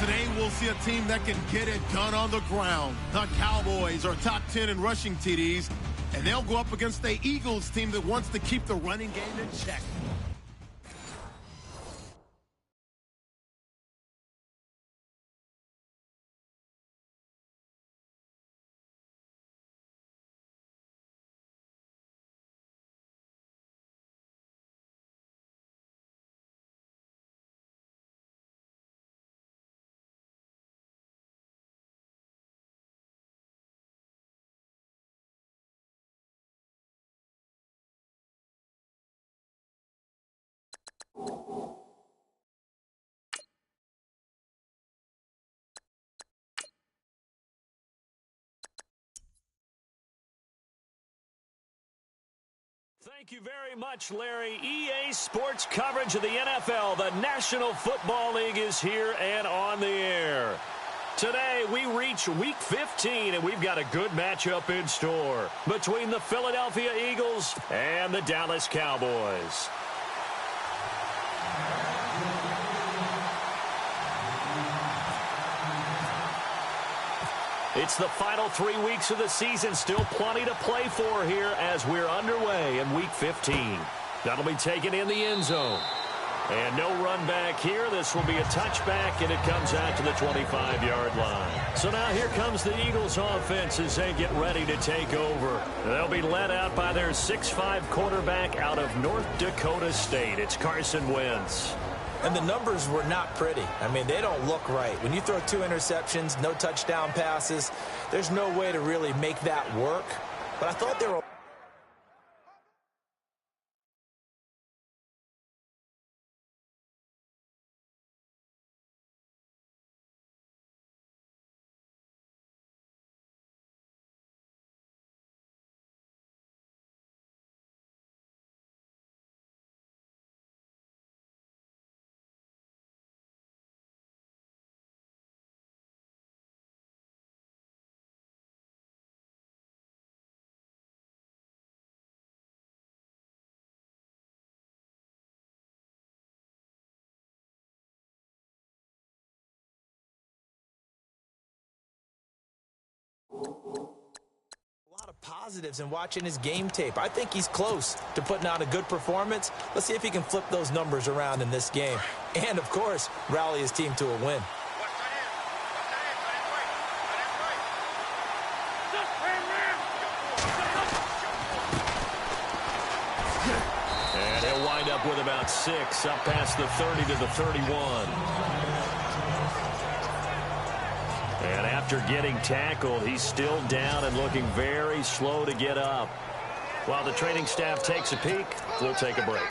Today, we'll see a team that can get it done on the ground. The Cowboys are top 10 in rushing TDs, and they'll go up against the Eagles team that wants to keep the running game in check. Thank you very much, Larry. EA Sports coverage of the NFL. The National Football League is here and on the air. Today, we reach Week 15, and we've got a good matchup in store between the Philadelphia Eagles and the Dallas Cowboys. It's the final 3 weeks of the season. Still plenty to play for here as we're underway in Week 15. That'll be taken in the end zone. And no run back here. This will be a touchback, and it comes out to the 25-yard line. So now here comes the Eagles offense as they get ready to take over. They'll be led out by their 6'5 quarterback out of North Dakota State. It's Carson Wentz. And the numbers were not pretty. I mean, they don't look right. When you throw 2 interceptions, no touchdown passes, there's no way to really make that work. But I thought they were... A lot of positives in watching his game tape. I think he's close to putting out a good performance. Let's see if he can flip those numbers around in this game. And, of course, rally his team to a win. And he'll wind up with about 6, up past the 30 to the 31. And after getting tackled, he's still down and looking very slow to get up. While the training staff takes a peek, we'll take a break.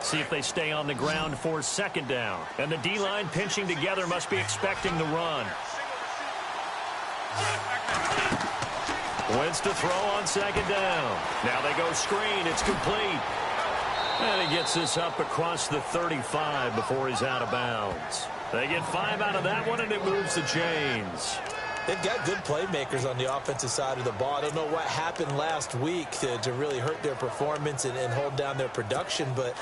See if they stay on the ground for 2nd down. And the D-line pinching together must be expecting the run. Wentz to throw on 2nd down. Now they go screen. It's complete. And he gets this up across the 35 before he's out of bounds. They get 5 out of that one, and it moves the chains. They've got good playmakers on the offensive side of the ball. I don't know what happened last week to really hurt their performance and hold down their production, but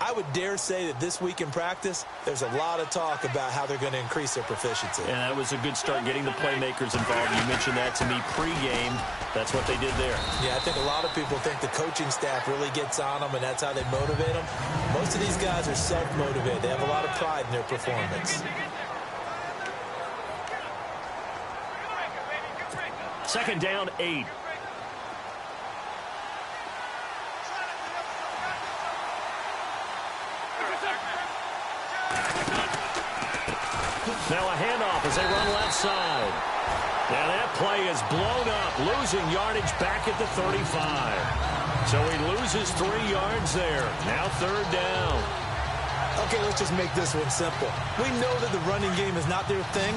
I would dare say that this week in practice, there's a lot of talk about how they're going to increase their proficiency. And that was a good start getting the playmakers involved. You mentioned that to me pregame. That's what they did there. Yeah, I think a lot of people think the coaching staff really gets on them, and that's how they motivate them. Most of these guys are self-motivated. They have a lot of pride in their performance. 2nd down, 8. Now a handoff as they run left side. And that play is blown up, losing yardage back at the 35. So he loses 3 yards there. Now 3rd down. Okay, let's just make this one simple. We know that the running game is not their thing,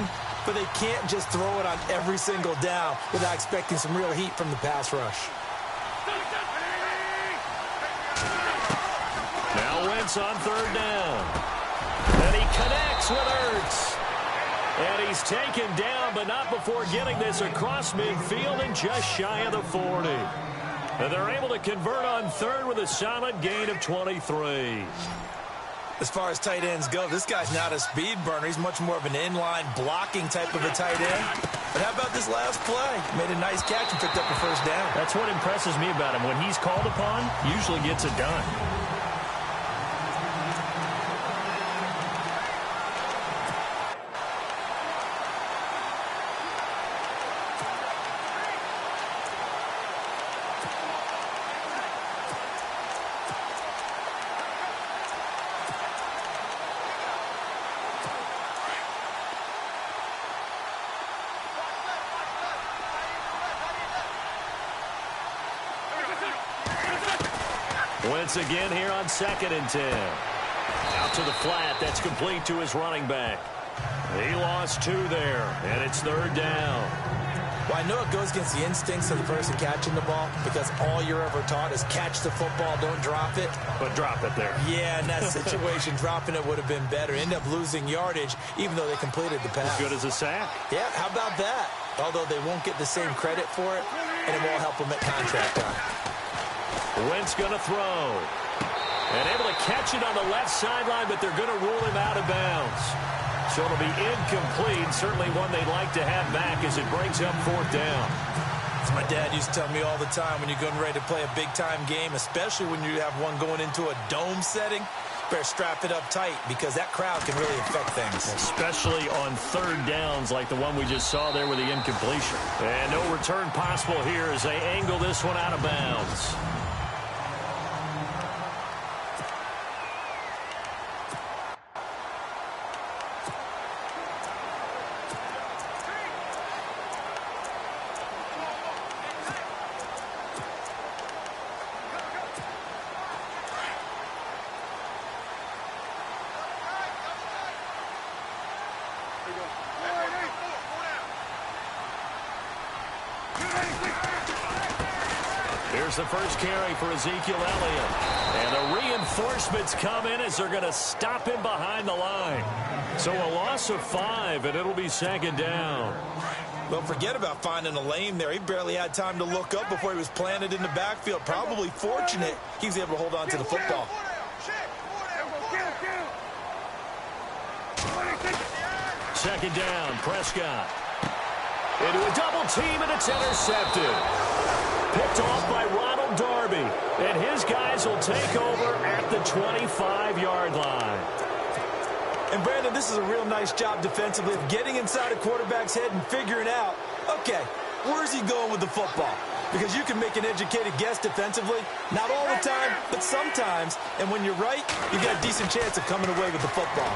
but they can't just throw it on every single down without expecting some real heat from the pass rush. Now Wentz on 3rd down. And he connects with Ertz. And he's taken down, but not before getting this across midfield and just shy of the 40. And they're able to convert on third with a solid gain of 23. As far as tight ends go, this guy's not a speed burner. He's much more of an inline blocking type of a tight end. But how about this last play? Made a nice catch and picked up a first down. That's what impresses me about him. When he's called upon, he usually gets it done. Wentz again here on 2nd and 10. Out to the flat. That's complete to his running back. He lost 2 there, and it's 3rd down. Well, I know it goes against the instincts of the person catching the ball because all you're ever taught is catch the football, don't drop it. But drop it there. Yeah, in that situation, dropping it would have been better. End up losing yardage, even though they completed the pass. As good as a sack. Yeah, how about that? Although they won't get the same credit for it, and it won't help them at contract time. Wentz going to throw. And able to catch it on the left sideline, but they're going to rule him out of bounds. So it'll be incomplete. Certainly one they'd like to have back as it brings up 4th down. As my dad used to tell me all the time, when you're getting ready to play a big-time game, especially when you have one going into a dome setting, better strap it up tight because that crowd can really affect things. Especially on 3rd downs like the one we just saw there with the incompletion. And no return possible here as they angle this one out of bounds. Here's the first carry for Ezekiel Elliott. And the reinforcements come in as they're going to stop him behind the line. So a loss of 5, and it'll be 2nd down. Well, forget about finding a lane there. He barely had time to look up before he was planted in the backfield. Probably fortunate he was able to hold on to the football. 2nd down, Prescott. Into a double team, and it's intercepted. Picked off by Ronald Darby. And his guys will take over at the 25-yard line. And, Brandon, this is a real nice job defensively of getting inside a quarterback's head and figuring out, okay, where's he going with the football? Because you can make an educated guess defensively. Not all the time, but sometimes. And when you're right, you got a decent chance of coming away with the football.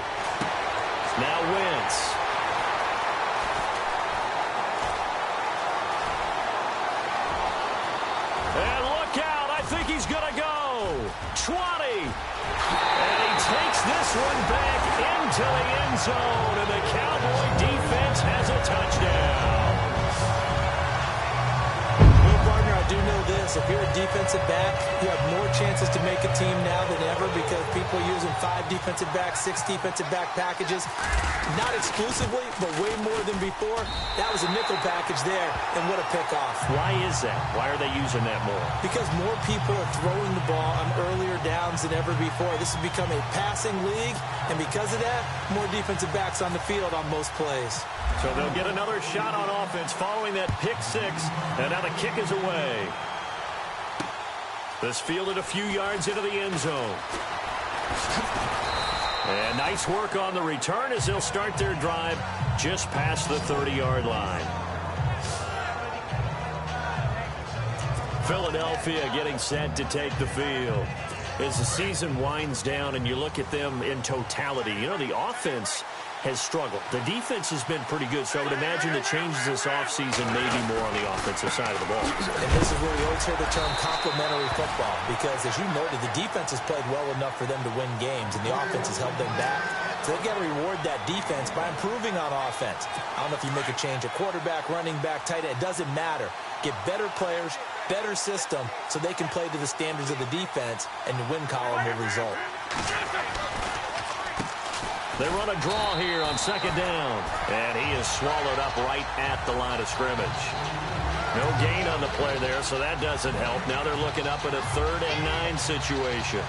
Now Wentz. And look out. I think he's going to go. 20. And he takes this one back into the end zone. And the Cowboy defense has a touchdown. Well, partner, I do know this. If you're a defensive back, you have more chances to make a team now than ever because people are using 5 defensive backs, 6 defensive back packages. Not exclusively, but way more than before. That was a nickel package there, and what a pickoff. Why is that? Why are they using that more? Because more people are throwing the ball on earlier downs than ever before. This has become a passing league, and because of that, more defensive backs on the field on most plays. So they'll get another shot on offense following that pick 6, and now the kick is away. This fielded a few yards into the end zone. And nice work on the return as they'll start their drive just past the 30-yard line. Philadelphia getting set to take the field. As the season winds down and you look at them in totality, you know, the offense has struggled. The defense has been pretty good, so I would imagine the changes this offseason may be more on the offensive side of the ball. And this is where we always hear the term complementary football because, as you noted, the defense has played well enough for them to win games, and the offense has held them back. So they've got to reward that defense by improving on offense. I don't know if you make a change at quarterback, running back, tight end. It doesn't matter. Get better players, better system, so they can play to the standards of the defense, and the win column will result. They run a draw here on 2nd down. And he is swallowed up right at the line of scrimmage. No gain on the play there, so that doesn't help. Now they're looking up at a 3rd and 9 situation.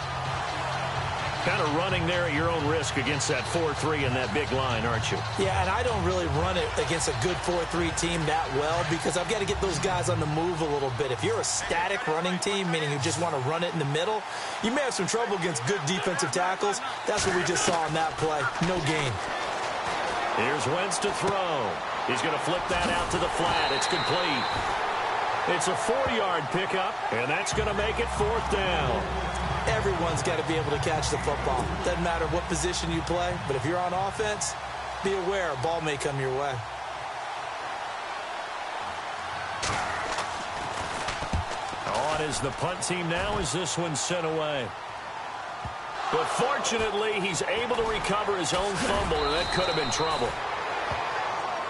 Kind of running there at your own risk against that 4-3 and that big line, aren't you? Yeah, and I don't really run it against a good 4-3 team that well because I've got to get those guys on the move a little bit. If you're a static running team, meaning you just want to run it in the middle, you may have some trouble against good defensive tackles. That's what we just saw on that play. No gain. Here's Wentz to throw. He's going to flip that out to the flat. It's complete. It's a 4-yard pickup, and that's going to make it 4th down. Everyone's got to be able to catch the football. Doesn't matter what position you play, but if you're on offense, be aware a ball may come your way. On is the punt team now as this one's sent away. But fortunately, he's able to recover his own fumble, and that could have been trouble.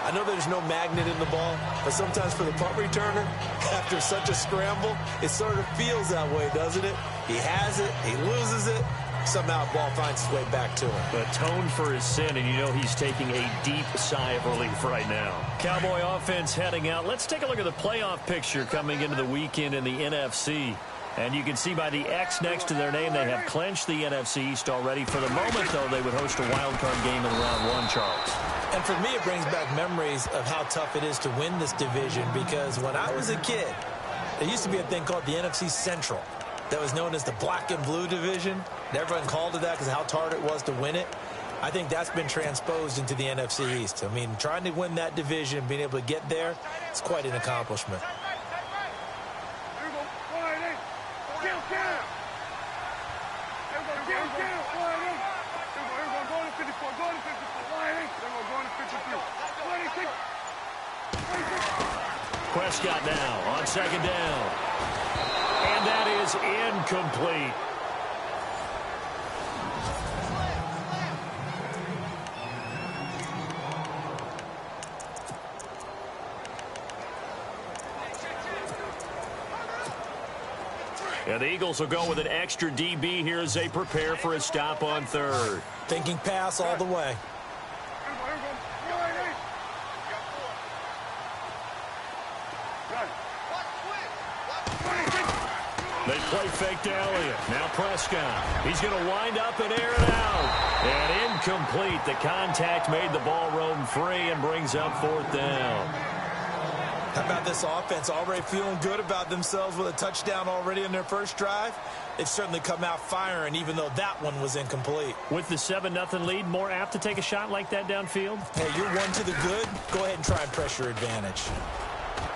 I know there's no magnet in the ball, but sometimes for the punt returner, after such a scramble, it sort of feels that way, doesn't it? He has it, he loses it, somehow the ball finds its way back to him. Atoned for his sin, and you know he's taking a deep sigh of relief right now. Cowboy offense heading out. Let's take a look at the playoff picture coming into the weekend in the NFC. And you can see by the X next to their name, they have clinched the NFC East already. For the moment, though, they would host a wild card game in round 1, Charles. And for me, it brings back memories of how tough it is to win this division because when I was a kid, there used to be a thing called the NFC Central that was known as the black and blue division. And everyone called it that because of how hard it was to win it. I think that's been transposed into the NFC East. I mean, trying to win that division, being able to get there, it's quite an accomplishment. Prescott now on 2nd down. And that is incomplete. And the Eagles will go with an extra DB here as they prepare for a stop on 3rd. Thinking pass all the way. They play fake to Elliott. Now Prescott. He's going to wind up and air it out. And incomplete. The contact made the ball roam free and brings up 4th down. How about this offense already feeling good about themselves with a touchdown already in their first drive? They've certainly come out firing, even though that one was incomplete. With the 7-0 lead, more apt to take a shot like that downfield? Hey, you're one to the good. Go ahead and try and press your advantage.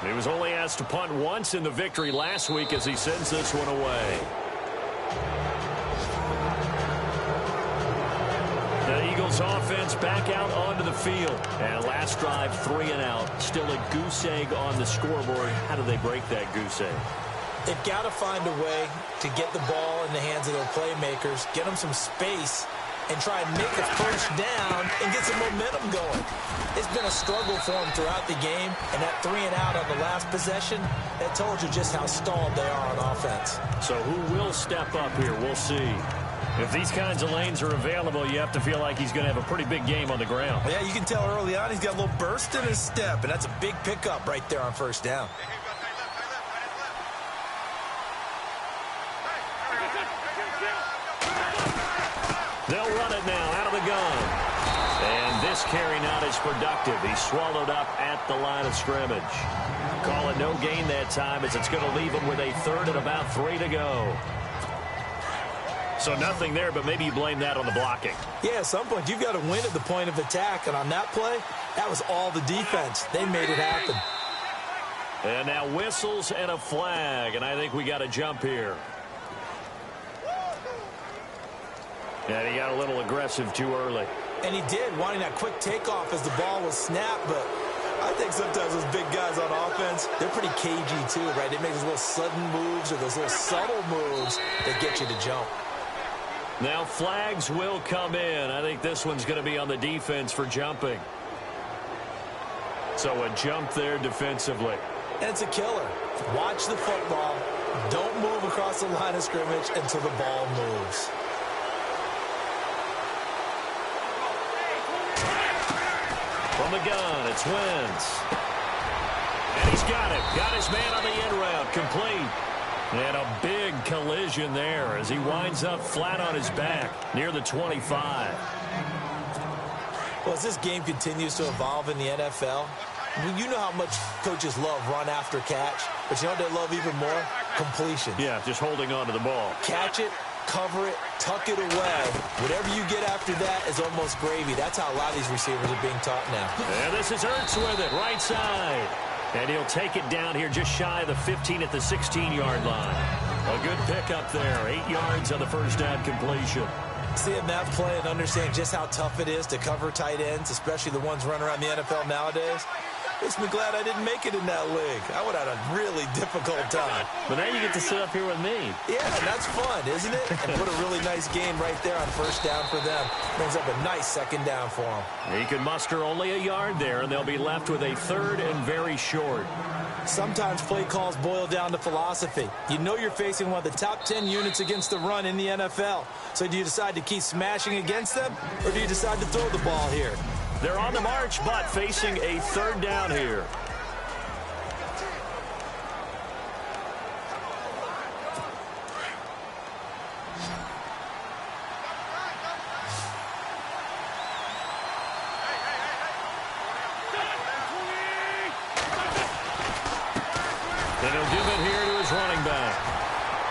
He was only asked to punt once in the victory last week as he sends this one away. The Eagles offense back out onto the field. And last drive, 3 and out. Still a goose egg on the scoreboard. How do they break that goose egg? They've got to find a way to get the ball in the hands of their playmakers, get them some space, and try and make a first down and get some momentum going. It's been a struggle for them throughout the game, and that 3 and out on the last possession, that told you just how stalled they are on offense. So who will step up here? We'll see. If these kinds of lanes are available, you have to feel like he's going to have a pretty big game on the ground. Yeah, you can tell early on he's got a little burst in his step, and that's a big pickup right there on first down. They'll run it now out of the gun. And this carry not as productive. He's swallowed up at the line of scrimmage. Call it no gain that time as it's going to leave him with a 3rd and about 3 to go. So nothing there, but maybe you blame that on the blocking. Yeah, at some point you've got to win at the point of attack. And on that play, that was all the defense. They made it happen. And now whistles and a flag. And I think we got a jump here. And he got a little aggressive too early. And he did, wanting that quick takeoff as the ball was snapped. But I think sometimes those big guys on offense, they're pretty cagey too, right? They make those little sudden moves or those little subtle moves that get you to jump. Now flags will come in. I think this one's going to be on the defense for jumping. So a jump there defensively. And it's a killer. Watch the football. Don't move across the line of scrimmage until the ball moves. From the gun, it's Wentz. And he's got it. Got his man on the in route. Complete. And a big collision there as he winds up flat on his back near the 25. Well, as this game continues to evolve in the NFL, you know how much coaches love run after catch, but you know what they love even more? Completion. Yeah, just holding on to the ball. Catch it, cover it, tuck it away. Whatever you get after that is almost gravy. That's how a lot of these receivers are being taught now. And this is Ertz with it, right side. And he'll take it down here just shy of the 15 at the 16-yard line. A good pickup there. 8 yards on the first down completion. Seeing that play and understanding just how tough it is to cover tight ends, especially the ones running around the NFL nowadays, makes me glad I didn't make it in that league. I would have had a really difficult time. But now you get to sit up here with me. Yeah, that's fun, isn't it? And put a really nice game right there on first down for them. Brings up a nice second down for them. He could muster only a yard there, and they'll be left with a third and very short. Sometimes play calls boil down to philosophy. You know you're facing one of the top 10 units against the run in the NFL. So do you decide to keep smashing against them, or do you decide to throw the ball here? They're on the march, but facing a third down here. And he'll give it here to his running back.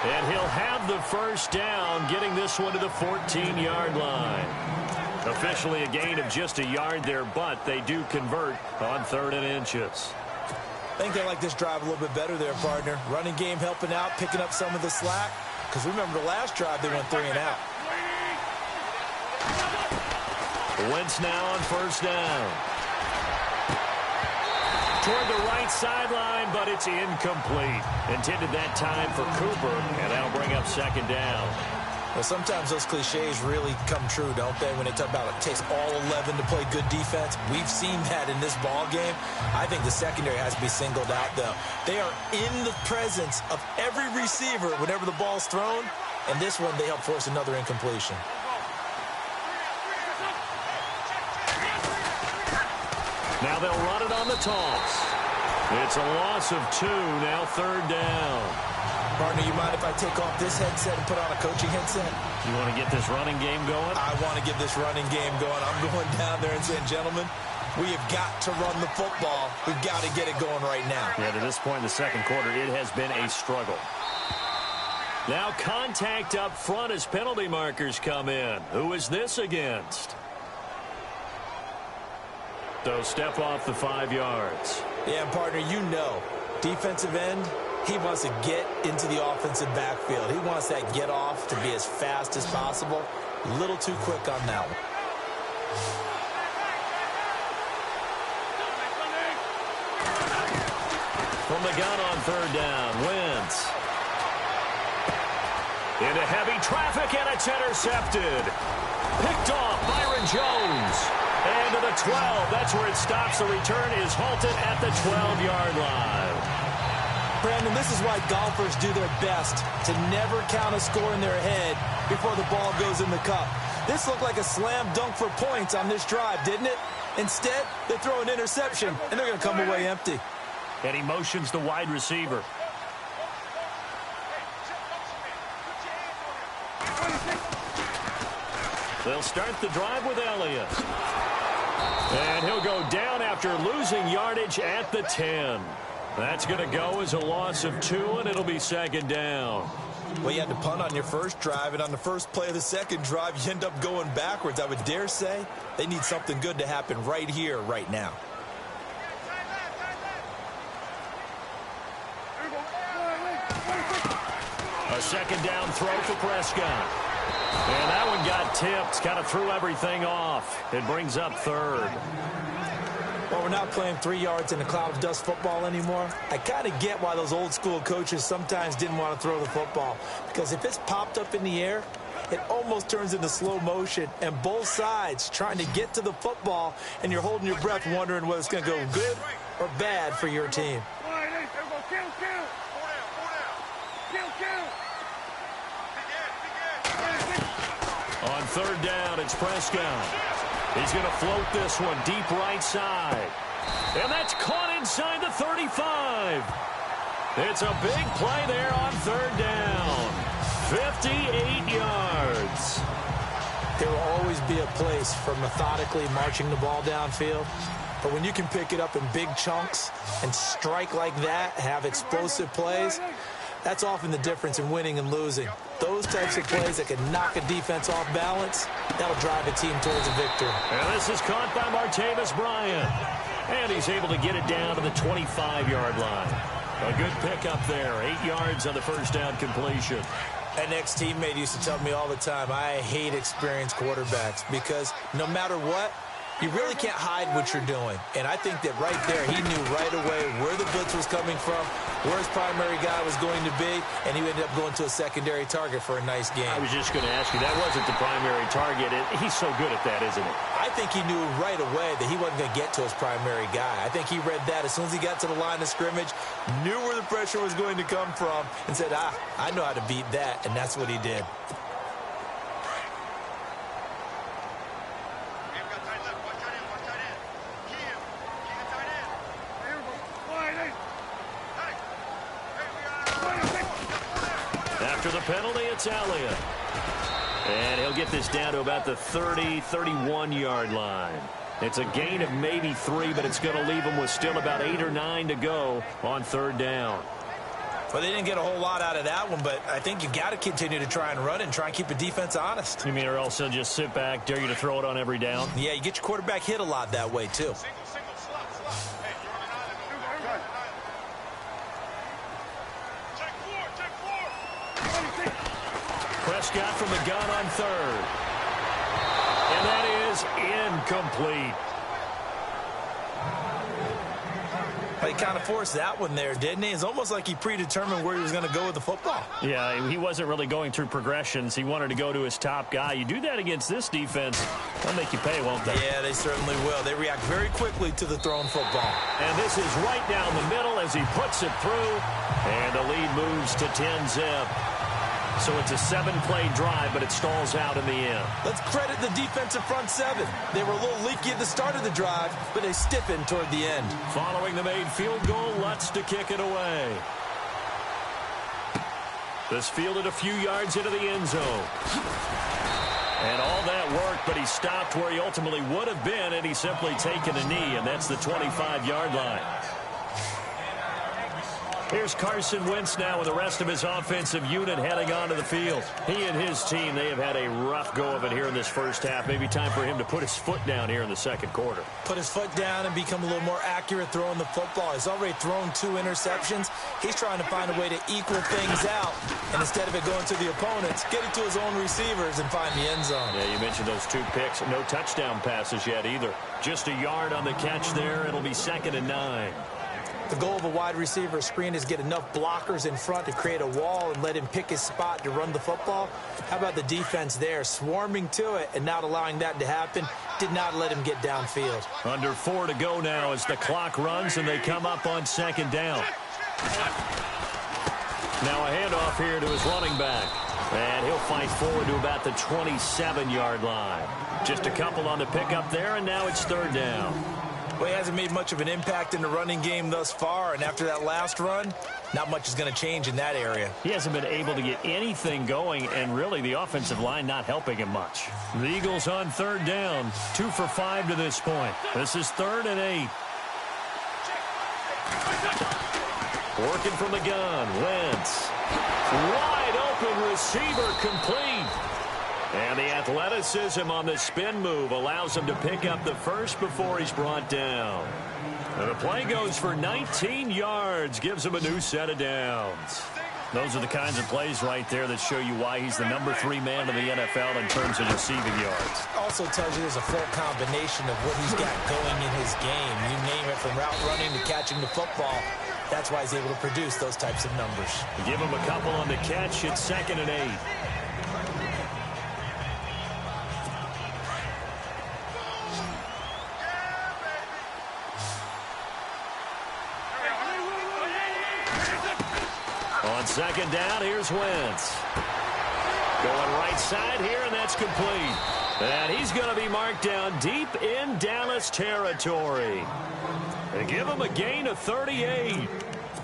And he'll have the first down, getting this one to the 14-yard line. Officially a gain of just a yard there, but they do convert on 3rd and inches. I think they like this drive a little bit better there, partner. Running game helping out, picking up some of the slack. Because remember the last drive, they went 3 and out. Wentz now on first down. Toward the right sideline, but it's incomplete. Intended that time for Cooper, and that'll bring up second down. Well, sometimes those cliches really come true, don't they? When they talk about it takes all 11 to play good defense. We've seen that in this ball game. I think the secondary has to be singled out, though. They are in the presence of every receiver whenever the ball's thrown. And this one, they help force another incompletion. Now they'll run it on the toss. It's a loss of 2, now 3rd down. Partner, you mind if I take off this headset and put on a coaching headset? You want to get this running game going? I want to get this running game going. I'm going down there and saying, gentlemen, we have got to run the football. We've got to get it going right now. Yeah, to this point in the second quarter, it has been a struggle. Now contact up front as penalty markers come in. Who is this against? So step off the 5 yards. Yeah, partner, you know, defensive end, he wants to get into the offensive backfield. He wants that get off to be as fast as possible. A little too quick on that one. From the gun on 3rd down, Wentz. Into heavy traffic, and it's intercepted. Picked off Byron Jones. And to the 12. That's where it stops. The return is halted at the 12-yard line. Brandon, this is why golfers do their best to never count a score in their head before the ball goes in the cup. This looked like a slam dunk for points on this drive, didn't it? Instead, they throw an interception, and they're going to come away empty. And he motions the wide receiver. They'll start the drive with Elliott. And he'll go down after losing yardage at the 10. That's going to go as a loss of 2, and it'll be second down. Well, you had to punt on your first drive, and on the first play of the second drive, you end up going backwards. I would dare say they need something good to happen right here, right now. A second down throw for Prescott. And that one got tipped, kind of threw everything off. It brings up 3rd. Well, we're not playing 3 yards in a cloud of dust football anymore. I kind of get why those old school coaches sometimes didn't want to throw the football. Because if it's popped up in the air, it almost turns into slow motion. And both sides trying to get to the football, and you're holding your breath wondering whether it's going to go good or bad for your team. On 3rd down, it's Prescott. He's going to float this one deep right side. And that's caught inside the 35. It's a big play there on third down. 58 yards. There will always be a place for methodically marching the ball downfield. But when you can pick it up in big chunks and strike like that, have explosive plays, that's often the difference in winning and losing. Those types of plays that can knock a defense off balance, that'll drive a team towards a victory. And this is caught by Martavis Bryant. And he's able to get it down to the 25-yard line. A good pickup there. 8 yards on the first down completion. An ex-teammate used to tell me all the time, I hate experienced quarterbacks because no matter what, you really can't hide what you're doing. And I think that right there, he knew right away where the blitz was coming from, where his primary guy was going to be, and he ended up going to a secondary target for a nice game. I was just going to ask you, that wasn't the primary target. He's so good at that, isn't he? I think he knew right away that he wasn't going to get to his primary guy. I think he read that as soon as he got to the line of scrimmage, knew where the pressure was going to come from, and said, I know how to beat that, and that's what he did. After the penalty, it's Elliott. And he'll get this down to about the 30, 31-yard line. It's a gain of maybe 3, but it's going to leave him with still about 8 or 9 to go on third down. Well, they didn't get a whole lot out of that one, but I think you got to continue to try and run it and try and keep the defense honest. You mean or else they'll just sit back, dare you to throw it on every down? Yeah, you get your quarterback hit a lot that way, too. Prescott from the gun on third. And that is incomplete. He kind of forced that one there, didn't he? It's almost like he predetermined where he was going to go with the football. Yeah, he wasn't really going through progressions. He wanted to go to his top guy. You do that against this defense, they'll make you pay, won't they? Yeah, they certainly will. They react very quickly to the thrown football. And this is right down the middle as he puts it through. And the lead moves to 10-zip. So it's a 7-play drive, but it stalls out in the end. Let's credit the defensive front seven. They were a little leaky at the start of the drive, but they stiffened toward the end. Following the made field goal, Lutz to kick it away. This fielded a few yards into the end zone. And all that worked, but he stopped where he ultimately would have been, and he's simply taken a knee, and that's the 25-yard line. Here's Carson Wentz now with the rest of his offensive unit heading onto the field. He and his team, they have had a rough go of it here in this first half. Maybe time for him to put his foot down here in the second quarter. Put his foot down and become a little more accurate throwing the football. He's already thrown 2 interceptions. He's trying to find a way to equal things out. And instead of it going to the opponents, get it to his own receivers and find the end zone. Yeah, you mentioned those 2 picks. No touchdown passes yet either. Just a yard on the catch there. It'll be 2nd and 9. The goal of a wide receiver screen is get enough blockers in front to create a wall and let him pick his spot to run the football. How about the defense there, swarming to it and not allowing that to happen? Did not let him get downfield. Under 4 to go now as the clock runs and they come up on 2nd down. Now a handoff here to his running back. And he'll fight forward to about the 27-yard line. Just a couple on the pickup there, and now it's 3rd down. Well, he hasn't made much of an impact in the running game thus far, and after that last run, not much is going to change in that area. He hasn't been able to get anything going, and really the offensive line not helping him much. The Eagles on 3rd down, 2 for 5 to this point. This is 3rd and 8. Working from the gun, Wentz. Wide open receiver complete. And the athleticism on the spin move allows him to pick up the first before he's brought down. And the play goes for 19 yards, gives him a new set of downs. Those are the kinds of plays right there that show you why he's the number 3 man in the NFL in terms of receiving yards. Also tells you there's a full combination of what he's got going in his game. You name it, from route running to catching the football. That's why he's able to produce those types of numbers. Give him a couple on the catch. It's 2nd and 8. On 2nd down, here's Wentz. Going right side here, and that's complete. And he's going to be marked down deep in Dallas territory. They give him a gain of 38.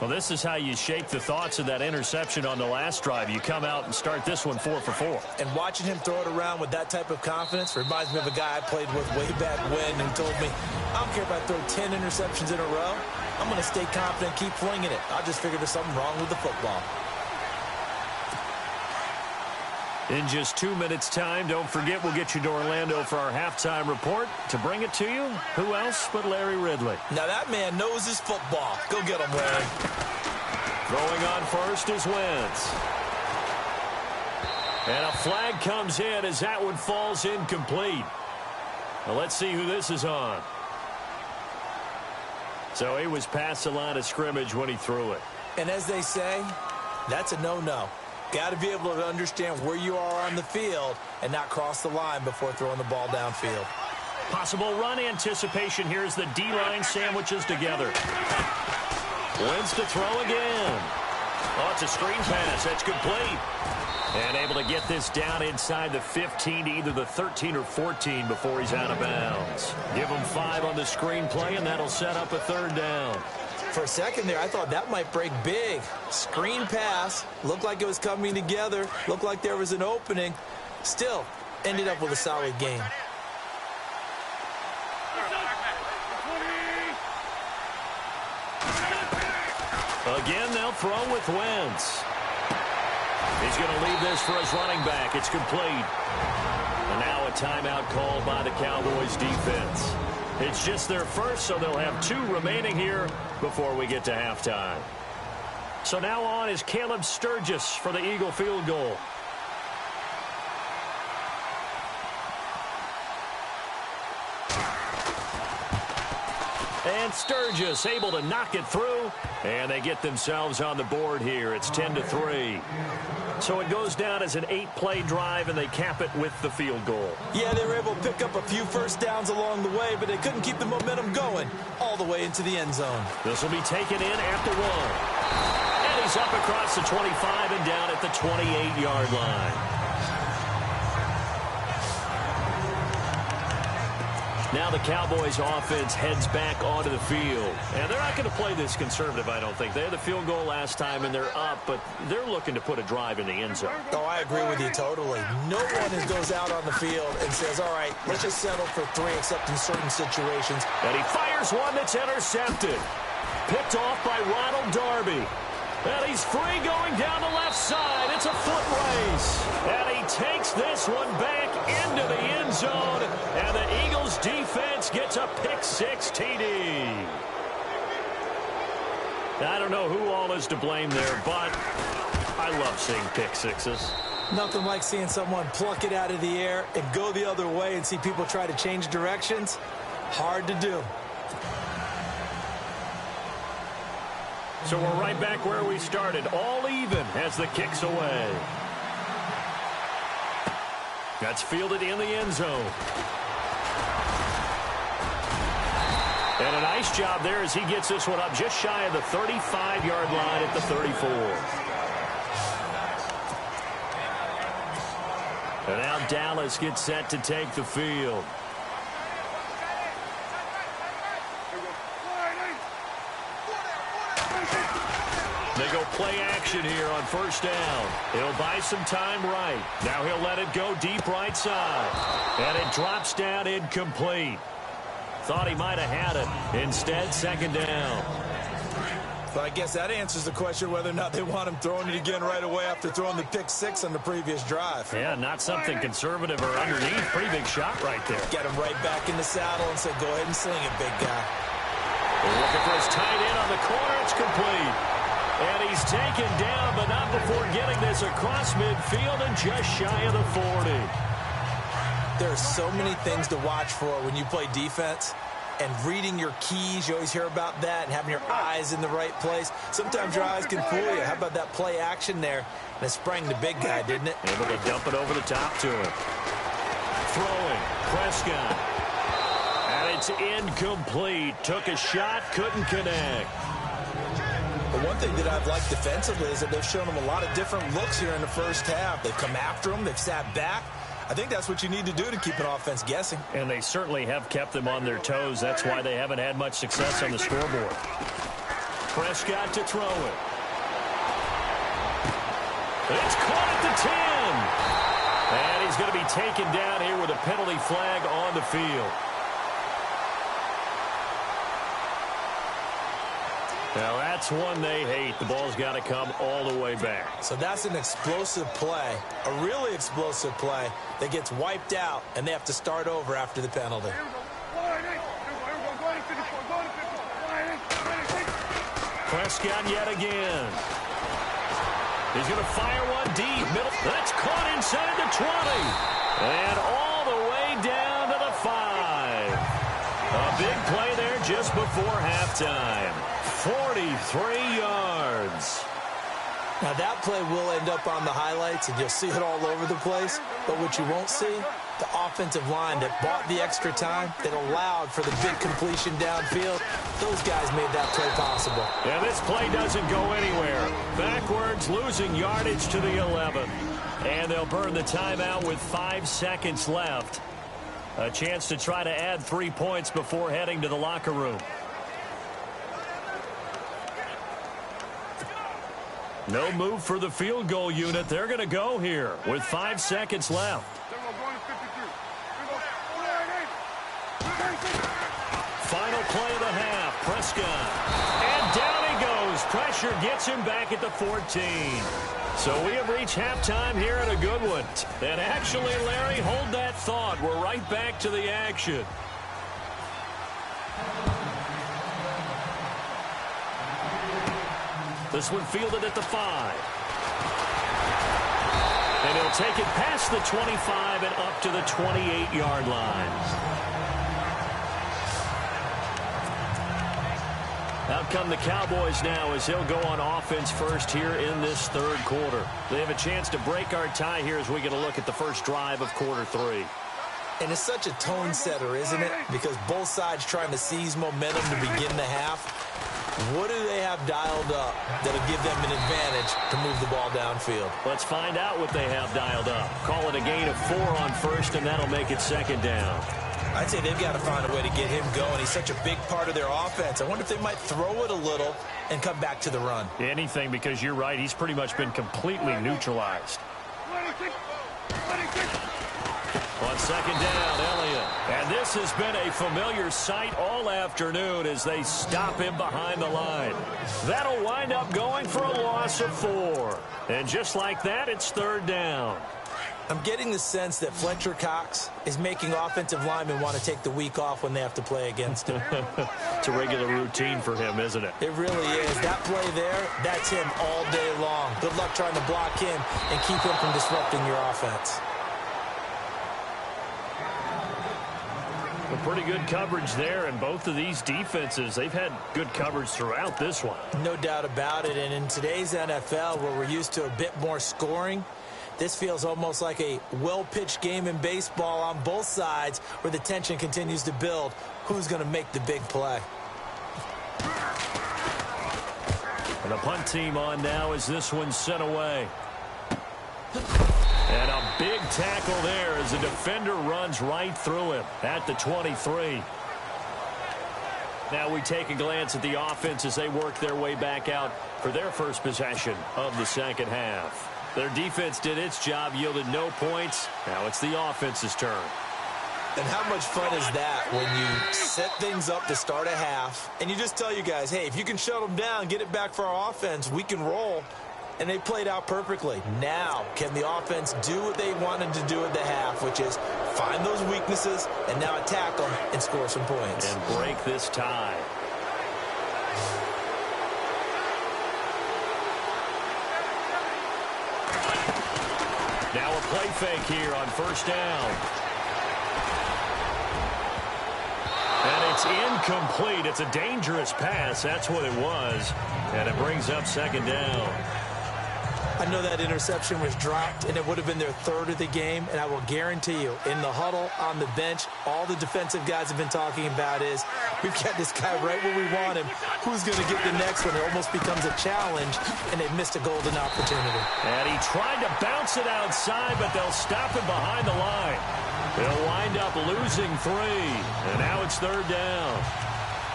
Well, this is how you shape the thoughts of that interception on the last drive. You come out and start this one 4 for 4. And watching him throw it around with that type of confidence reminds me of a guy I played with way back when who told me, I don't care if I throw 10 interceptions in a row. I'm going to stay confident, keep flinging it. I just figured there's something wrong with the football. In just 2 minutes' time, don't forget we'll get you to Orlando for our halftime report. To bring it to you, who else but Larry Ridley? Now that man knows his football. Go get him, Larry. Throwing on first is Wentz. And a flag comes in as that one falls incomplete. Now let's see who this is on. So he was past the line of scrimmage when he threw it. And as they say, that's a no-no. Got to be able to understand where you are on the field and not cross the line before throwing the ball downfield. Possible run anticipation. Here's the D-line sandwiches together. Wentz to throw again. Oh, it's a screen pass. That's complete. And able to get this down inside the 15 to either the 13 or 14 before he's out of bounds. Give him 5 on the screen play, and that'll set up a third down. For a second there, I thought that might break big. Screen pass. Looked like it was coming together. Looked like there was an opening. Still, ended up with a solid game. Again, they'll throw with Wentz. He's going to leave this for his running back. It's complete. And now a timeout called by the Cowboys defense. It's just their first, so they'll have 2 remaining here before we get to halftime. So now on is Caleb Sturgis for the Eagle field goal. And Sturgis able to knock it through, and they get themselves on the board here. It's 10-3. So it goes down as an 8-play drive, and they cap it with the field goal. Yeah, they were able to pick up a few first downs along the way, but they couldn't keep the momentum going all the way into the end zone. This will be taken in at the 1. And he's up across the 25 and down at the 28-yard line. Now the Cowboys offense heads back onto the field. And they're not going to play this conservative, I don't think. They had the field goal last time, and they're up, but they're looking to put a drive in the end zone. Oh, I agree with you totally. No one goes out on the field and says, all right, let's just settle for 3, except in certain situations. And he fires one that's intercepted. Picked off by Ronald Darby. And he's free going down the left side. It's a foot race. And he takes this one back into the end zone. And the Eagles defense gets a pick-6 TD. I don't know who all is to blame there, but I love seeing pick-6s. Nothing like seeing someone pluck it out of the air and go the other way and see people try to change directions. Hard to do. So we're right back where we started, all even as the kick's away. That's fielded in the end zone. And a nice job there as he gets this one up just shy of the 35-yard line at the 34. And now Dallas gets set to take the field. They go play action here on first down. He'll buy some time right. Now he'll let it go deep right side. And it drops down incomplete. Thought he might have had it. Instead, second down. But I guess that answers the question whether or not they want him throwing it again right away after throwing the pick-6 on the previous drive. Yeah, not something conservative or underneath. Pretty big shot right there. Get him right back in the saddle and say, go ahead and sling it, big guy. They're looking for his tight end on the corner. It's complete. And he's taken down, but not before getting this across midfield and just shy of the 40. There are so many things to watch for when you play defense. And reading your keys, you always hear about that, and having your eyes in the right place. Sometimes your eyes can fool you. How about that play action there? And it sprang the big guy, didn't it? Able to dump it over the top to him. Throwing, Prescott. And it's incomplete. Took a shot, couldn't connect. But one thing that I've liked defensively is that they've shown him a lot of different looks here in the first half. They've come after him. They've sat back. I think that's what you need to do to keep an offense guessing. And they certainly have kept them on their toes. That's why they haven't had much success on the scoreboard. Prescott to throw it. It's caught at the 10. And he's going to be taken down here with a penalty flag on the field. Now, that's one they hate. The ball's got to come all the way back. So that's an explosive play, a really explosive play that gets wiped out, and they have to start over after the penalty. Prescott yet again. He's going to fire one deep. Middle. That's caught inside the 20. And all the way down to the 5. A big play there just before halftime. 43 yards. Now that play will end up on the highlights, and you'll see it all over the place. But what you won't see, the offensive line that bought the extra time, that allowed for the big completion downfield, those guys made that play possible. And this play doesn't go anywhere. Backwards, losing yardage to the 11. And they'll burn the timeout with 5 seconds left. A chance to try to add 3 points before heading to the locker room. No move for the field goal unit. They're going to go here with 5 seconds left. Final play of the half. Prescott. And down he goes. Pressure gets him back at the 14. So we have reached halftime here at a good one. And actually, Larry, hold that thought. We're right back to the action. This one fielded at the 5. And he'll take it past the 25 and up to the 28-yard line. Out come the Cowboys now as he'll go on offense first here in this third quarter. They have a chance to break our tie here as we get a look at the first drive of quarter 3. And it's such a tone setter, isn't it? Because both sides trying to seize momentum to begin the half. What do they have dialed up that'll give them an advantage to move the ball downfield? Let's find out what they have dialed up. Call it a gain of 4 on first, and that'll make it second down. I'd say they've got to find a way to get him going. He's such a big part of their offense. I wonder if they might throw it a little and come back to the run. Anything, because you're right. He's pretty much been completely neutralized. On second down, Elliott. And this has been a familiar sight all afternoon as they stop him behind the line. That'll wind up going for a loss of 4. And just like that, it's third down. I'm getting the sense that Fletcher Cox is making offensive linemen want to take the week off when they have to play against him. It's a regular routine for him, isn't it? It really is. That play there, that's him all day long. Good luck trying to block him and keep him from disrupting your offense. A pretty good coverage there, and both of these defenses, they've had good coverage throughout this one. No doubt about it, and in today's NFL, where we're used to a bit more scoring, this feels almost like a well-pitched game in baseball on both sides where the tension continues to build. Who's going to make the big play? And the punt team on now as this one's sent away. And a big tackle there as the defender runs right through him at the 23. Now we take a glance at the offense as they work their way back out for their first possession of the second half. Their defense did its job, yielded no points. Now it's the offense's turn. And how much fun is that when you set things up to start a half and you just tell you guys, hey, if you can shut them down, get it back for our offense, we can roll. And they played out perfectly. Now, can the offense do what they wanted to do at the half, which is find those weaknesses and now attack them and score some points. And break this tie. Now a play fake here on first down. And it's incomplete. It's a dangerous pass. That's what it was. And it brings up second down. I know that interception was dropped, and it would have been their third of the game, and I will guarantee you, in the huddle, on the bench, all the defensive guys have been talking about is, we've got this guy right where we want him. Who's going to get the next one? It almost becomes a challenge, and they've missed a golden opportunity. And he tried to bounce it outside, but they'll stop him behind the line. They'll wind up losing 3, and now it's 3rd down.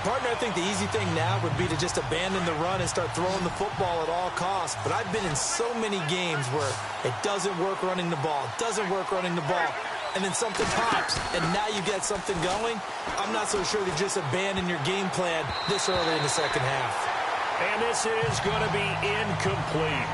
Partner, I think the easy thing now would be to just abandon the run and start throwing the football at all costs. But I've been in so many games where it doesn't work running the ball, and then something pops, and now you get something going. I'm not so sure to just abandon your game plan this early in the second half. And this is going to be incomplete.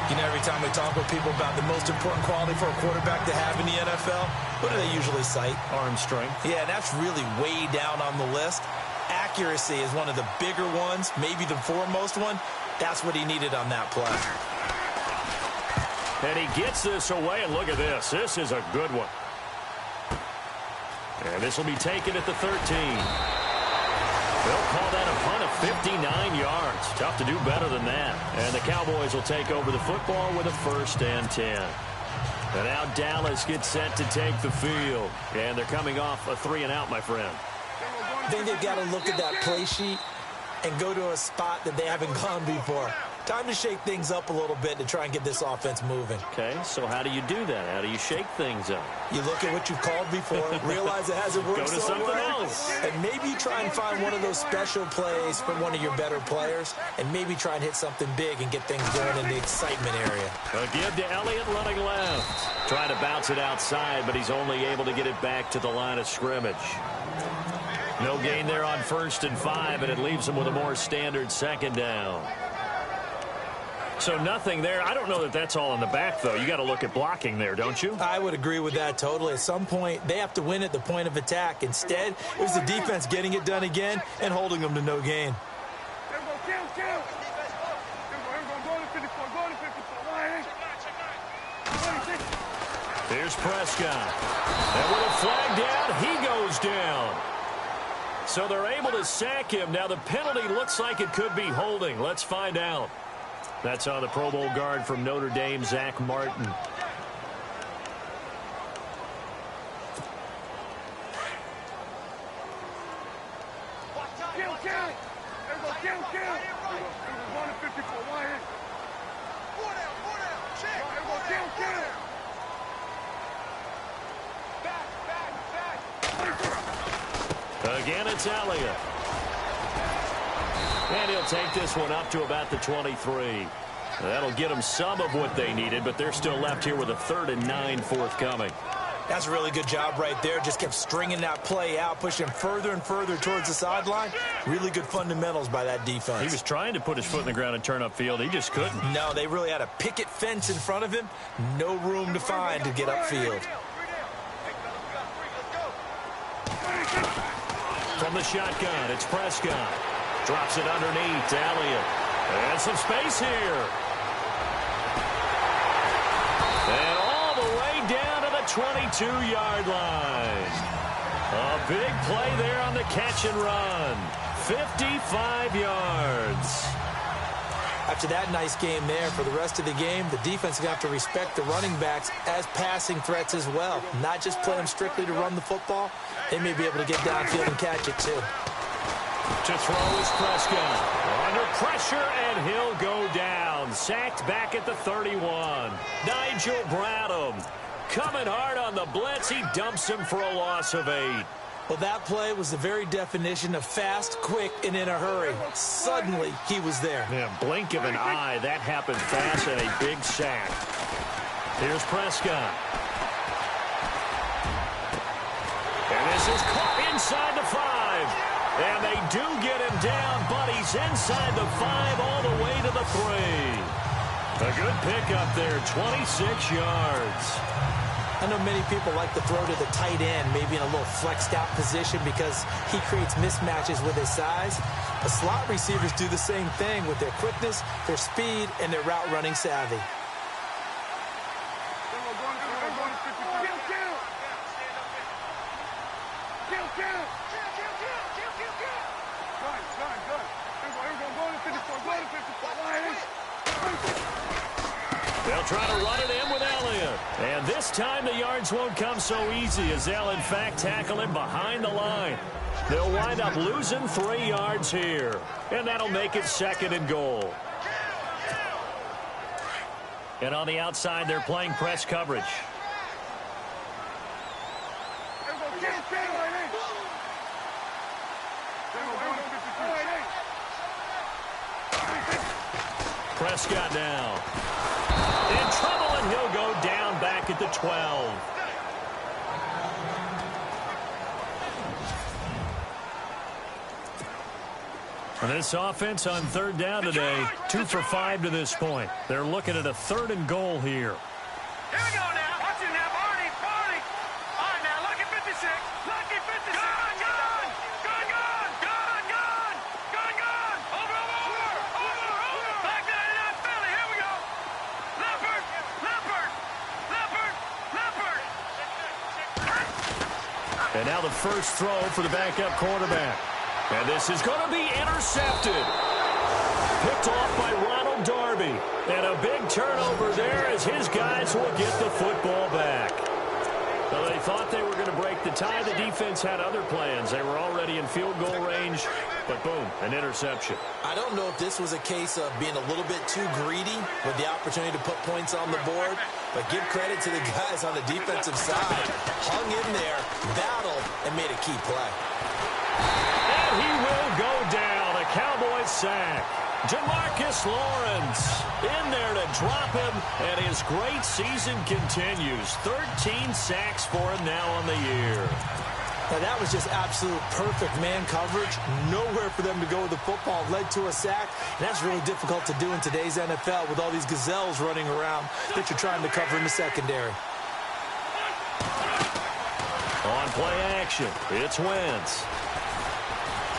You know, every time we talk with people about the most important quality for a quarterback to have in the NFL, what do they usually cite? Arm strength. Yeah, and that's really way down on the list. Accuracy is one of the bigger ones, maybe the foremost one. That's what he needed on that play. And he gets this away, and look at this. This is a good one. And this will be taken at the 13. They'll call that a punt of 59 yards. Tough to do better than that. And the Cowboys will take over the football with a 1st and 10. And now Dallas gets set to take the field. And they're coming off a 3-and-out, my friend. I think they've got to look at that play sheet and go to a spot that they haven't gone before. Time to shake things up a little bit to try and get this offense moving. Okay, so how do you do that? How do you shake things up? You look at what you've called before, realize it hasn't worked Go to something else. and maybe you try and find one of those special plays from one of your better players, and maybe try and hit something big and get things going in the excitement area. A give to Elliott running left. Trying to bounce it outside, but he's only able to get it back to the line of scrimmage. No gain there on 1st and 5, and it leaves him with a more standard 2nd down. So nothing there. I don't know that that's all in the back, though. You got to look at blocking there, don't you? I would agree with that totally. At some point, they have to win at the point of attack. Instead, it was the defense getting it done again and holding them to no gain. Here's Prescott. And with a flag down, he goes down. So they're able to sack him. Now the penalty looks like it could be holding. Let's find out. That's on the Pro Bowl guard from Notre Dame, Zach Martin. Again, it's Elliott. And he'll take this one up to about the 23. That'll get them some of what they needed, but they're still left here with a 3rd and 9 forthcoming. That's a really good job right there. Just kept stringing that play out, pushing further and further towards the sideline. Really good fundamentals by that defense. He was trying to put his foot in the ground and turn upfield. He just couldn't. No, they really had a picket fence in front of him. No room to find to get upfield. From the shotgun, it's Prescott. Drops it underneath to Elliott. And some space here. And all the way down to the 22-yard line. A big play there on the catch and run. 55 yards. After that nice game there, for the rest of the game, the defense is going to have to respect the running backs as passing threats as well. Not just play them strictly to run the football. They may be able to get downfield and catch it, too. To throw is Prescott. Under pressure, and he'll go down. Sacked back at the 31. Nigel Bradham coming hard on the blitz. He dumps him for a loss of 8. Well, that play was the very definition of fast, quick, and in a hurry. Suddenly, he was there. Yeah, blink of an eye. That happened fast and a big sack. Here's Prescott. And this is caught inside the 5. And they do get him down, but he's inside the 5 all the way to the 3. A good pickup there, 26 yards. I know many people like to throw to the tight end, maybe in a little flexed out position because he creates mismatches with his size. The slot receivers do the same thing with their quickness, their speed, and their route running savvy. They'll try to run it in with Elliott. And this time the yards won't come so easy as they'll, in fact, tackle him behind the line. They'll wind up losing 3 yards here. And that'll make it 2nd and goal. And on the outside, they're playing press coverage. Prescott now. In trouble, and he'll go down back at the 12. And this offense on third down today, 2 for 5 to this point. They're looking at a 3rd and goal here. Here we go now. Watch it now, Barney. Barney. All right, now, lucky 56. Lucky 56. Gone, gone. Gone, gone. Gone, gone. Gone, gone. Over. Back to 89 Philly. Here we go. Leopard. And now the first throw for the backup quarterback. And this is going to be intercepted. Picked off by Ronald Darby. And a big turnover there as his guys will get the football back. So they thought they were going to break the tie. The defense had other plans. They were already in field goal range. But boom, an interception. I don't know if this was a case of being a little bit too greedy with the opportunity to put points on the board. But give credit to the guys on the defensive side. Hung in there, battled, and made a key play. And he will go down. A Cowboys sack. Demarcus Lawrence in there to drop him, and his great season continues. 13 sacks for him now on the year. Now that was just absolute perfect man coverage. Nowhere for them to go with the football. Led to a sack, and that's really difficult to do in today's NFL with all these gazelles running around that you're trying to cover in the secondary. On play action, it's Wentz.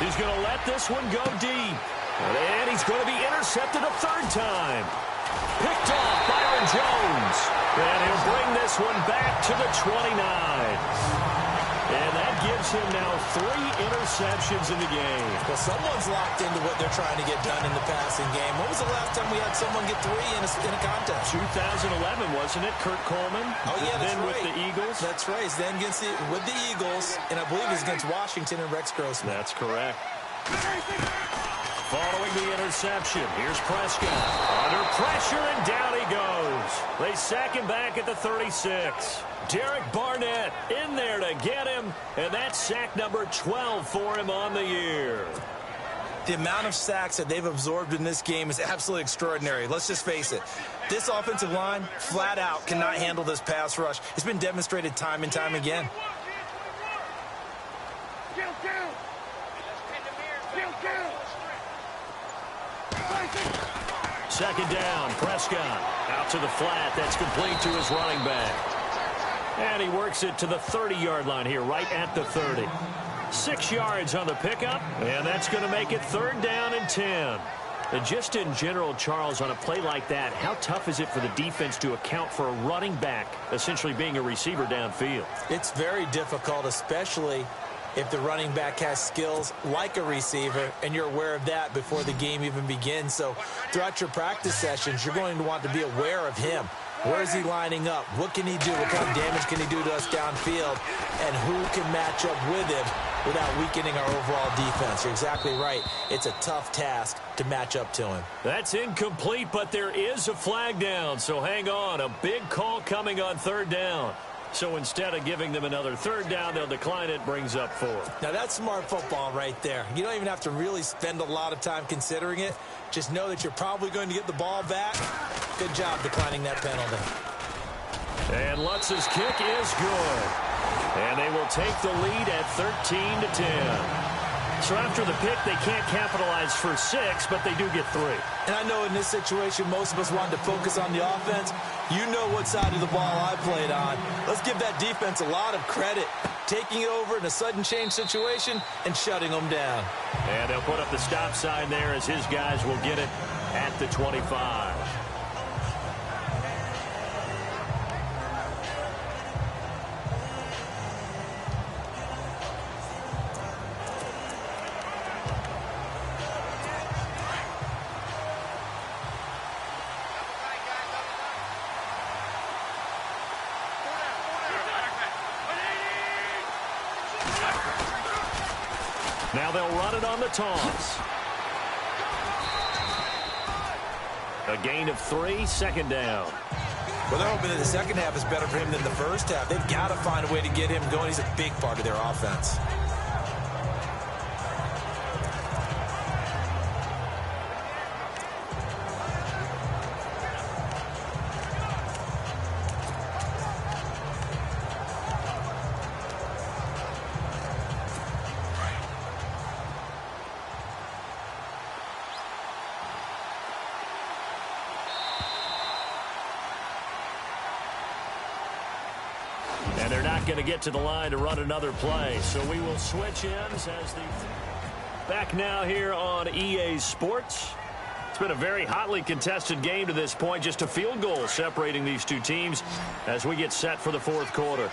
He's going to let this one go deep. And he's going to be intercepted a 3rd time. Picked off Byron Jones. And he'll bring this one back to the 29. And that gives him now 3 interceptions in the game. Well, someone's locked into what they're trying to get done in the passing game. When was the last time we had someone get 3 in a contest? 2011, wasn't it? Kurt Coleman. Oh, yeah, that's then right. With the Eagles. That's right. Then with the Eagles, and I believe it was against Washington and Rex Grossman. That's correct. Following the interception, here's Prescott. Under pressure, and down he goes. They sack him back at the 36. Derek Barnett in there to get him, and that's sack number 12 for him on the year. The amount of sacks that they've absorbed in this game is absolutely extraordinary. Let's just face it. This offensive line, flat out, cannot handle this pass rush. It's been demonstrated time and time again. Second down, Prescott out to the flat. That's complete to his running back. And he works it to the 30-yard line here, right at the 30. 6 yards on the pickup, and that's going to make it 3rd down and 10. And just in general, Charles, on a play like that, how tough is it for the defense to account for a running back essentially being a receiver downfield? It's very difficult, especially if the running back has skills like a receiver, and you're aware of that before the game even begins. So throughout your practice sessions, you're going to want to be aware of him. Where is he lining up? What can he do? What kind of damage can he do to us downfield? And who can match up with him without weakening our overall defense? You're exactly right. It's a tough task to match up to him. That's incomplete, but there is a flag down, so hang on. A big call coming on 3rd down. So instead of giving them another 3rd down, they'll decline it, brings up 4. Now that's smart football right there. You don't even have to really spend a lot of time considering it. Just know that you're probably going to get the ball back. Good job declining that penalty. And Lutz's kick is good. And they will take the lead at 13-10. So after the pick, they can't capitalize for 6, but they do get 3. And I know in this situation, most of us wanted to focus on the offense. You know what side of the ball I played on. Let's give that defense a lot of credit. Taking it over in a sudden change situation and shutting them down. And they'll put up the stop sign there as his guys will get it at the 25. Now they'll run it on the toss. A gain of 3, 2nd down. Well, they're hoping that the second half is better for him than the first half. They've got to find a way to get him going. He's a big part of their offense. And they're not going to get to the line to run another play. So we will switch ends as the... Back now here on EA Sports. It's been a very hotly contested game to this point. Just a field goal separating these two teams as we get set for the fourth quarter.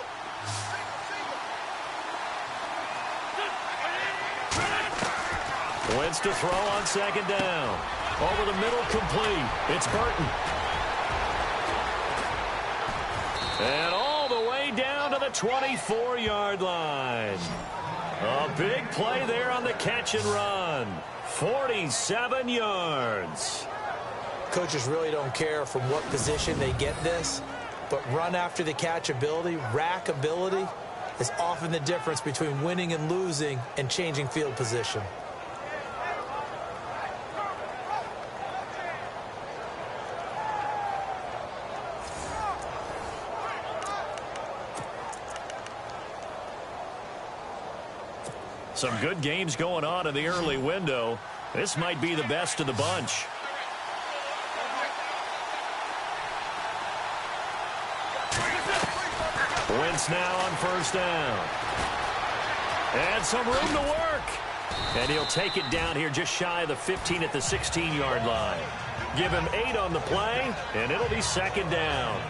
Wentz to throw on second down. Over the middle, complete. It's Burton. And all the way down to the 24-yard line. A big play there on the catch and run. 47 yards. Coaches really don't care from what position they get this, but run after the catch ability, rack ability, is often the difference between winning and losing and changing field position. Some good games going on in the early window. This might be the best of the bunch. Wentz now on first down. And some room to work. And he'll take it down here just shy of the 15 at the 16-yard line. Give him 8 on the play, and it'll be second down.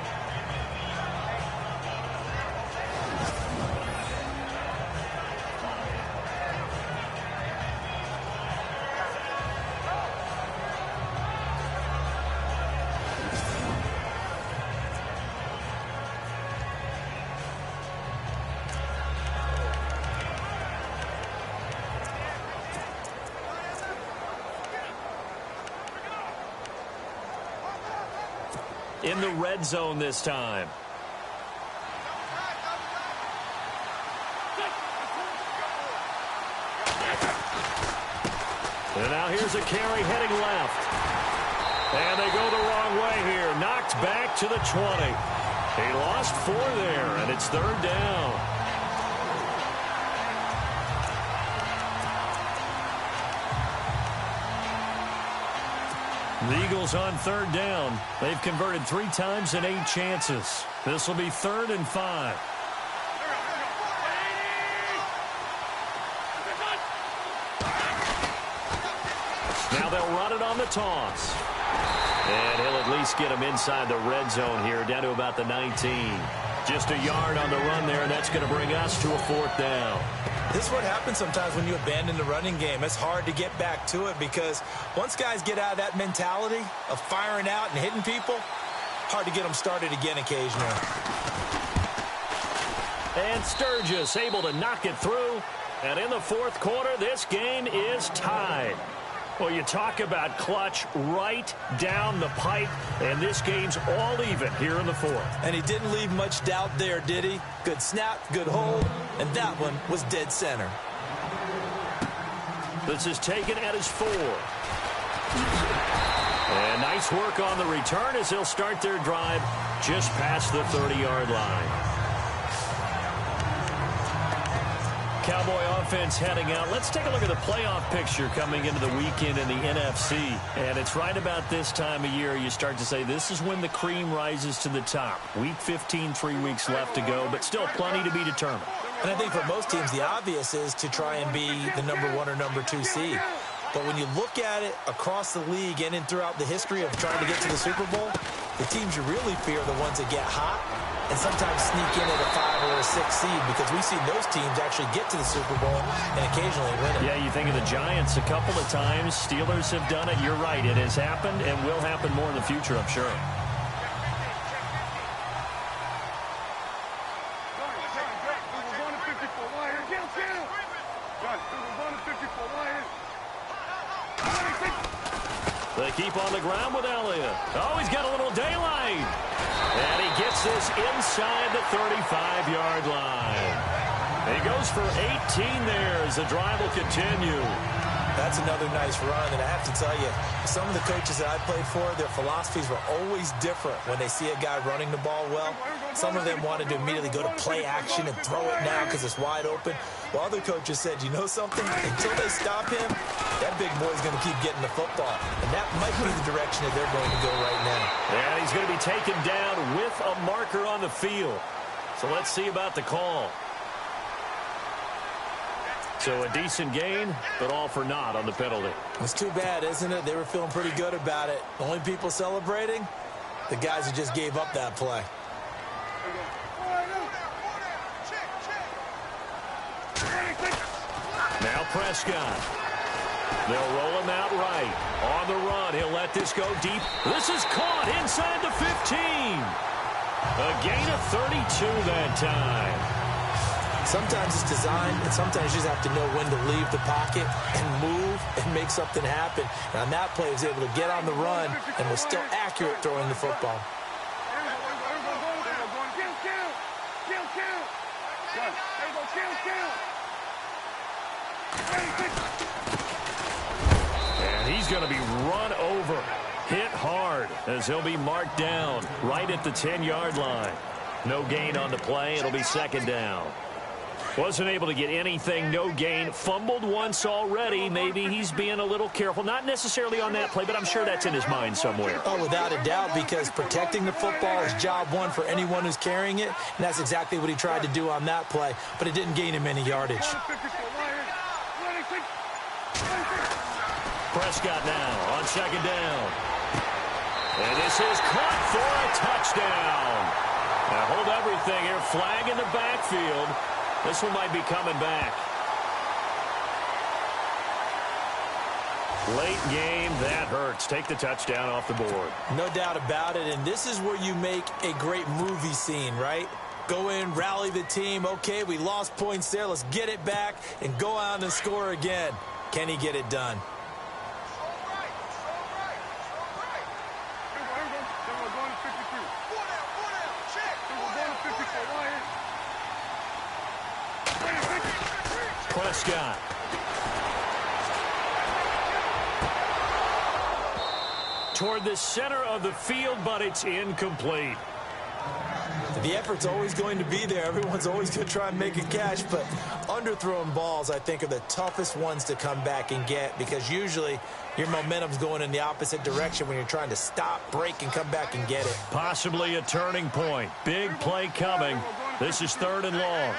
In the red zone this time. And now here's a carry heading left. And they go the wrong way here. Knocked back to the 20. He lost 4 there, and it's third down. The Eagles on third down. They've converted 3 times in 8 chances. This will be 3rd and 5. Now they'll run it on the toss. And he'll at least get him inside the red zone here, down to about the 19. Just a yard on the run there, and that's going to bring us to a 4th down. This is what happens sometimes when you abandon the running game. It's hard to get back to it because once guys get out of that mentality of firing out and hitting people, hard to get them started again occasionally. And Sturgis able to knock it through. And in the fourth quarter, this game is tied. Well, you talk about clutch right down the pipe, and this game's all even here in the fourth. And he didn't leave much doubt there, did he? Good snap, good hold, and that one was dead center. This is taken at his 4. And nice work on the return as they'll start their drive just past the 30-yard line. Cowboy offense heading out. Let's take a look at the playoff picture coming into the weekend in the NFC. And it's right about this time of year you start to say this is when the cream rises to the top. Week 15, 3 weeks left to go, but still plenty to be determined. And I think for most teams, the obvious is to try and be the number 1 or number 2 seed. But when you look at it across the league and in throughout the history of trying to get to the Super Bowl, the teams you really fear are the ones that get hot and sometimes sneak in at a 5 or a 6 seed, because we've seen those teams actually get to the Super Bowl and occasionally win it. Yeah, you think of the Giants a couple of times. Steelers have done it. You're right. It has happened and will happen more in the future, I'm sure. They keep on the ground with Elliott. Oh, he's got a little daylight. And he gets this inside the 35-yard line. And he goes for 18 there as the drive will continue. That's another nice run, and I have to tell you, some of the coaches that I played for, their philosophies were always different when they see a guy running the ball well. Some of them wanted to immediately go to play action and throw it now because it's wide open. While other coaches said, you know something? Until they stop him, that big boy's going to keep getting the football. And that might be the direction that they're going to go right now. And he's going to be taken down with a marker on the field. So let's see about the call. So a decent gain, but all for naught on the penalty. It's too bad, isn't it? They were feeling pretty good about it. The only people celebrating, the guys who just gave up that play. Now Prescott. They'll roll him out right. On the run, he'll let this go deep. This is caught inside the 15. A gain of 32 that time. Sometimes it's designed, and sometimes you just have to know when to leave the pocket and move and make something happen. And on that play, he was able to get on the run and was still accurate throwing the football. And he's going to be run over, hit hard, as he'll be marked down right at the 10-yard line. No gain on the play. It'll be second down. Wasn't able to get anything, no gain. Fumbled once already. Maybe he's being a little careful. Not necessarily on that play, but I'm sure that's in his mind somewhere. Oh, without a doubt, because protecting the football is job one for anyone who's carrying it, and that's exactly what he tried to do on that play, but it didn't gain him any yardage. Prescott now on second down. And this is caught for a touchdown. Now hold everything here. Flag in the backfield. This one might be coming back. Late game, that hurts. Take the touchdown off the board. No doubt about it, and this is where you make a great movie scene, right? Go in, rally the team. Okay, we lost points there. Let's get it back and go out and score again. Can he get it done? Prescott. Toward the center of the field, but it's incomplete. The effort's always going to be there. Everyone's always going to try and make a catch, but underthrown balls, I think, are the toughest ones to come back and get because usually your momentum's going in the opposite direction when you're trying to stop, break, and come back and get it. Possibly a turning point. Big play coming. This is third and long.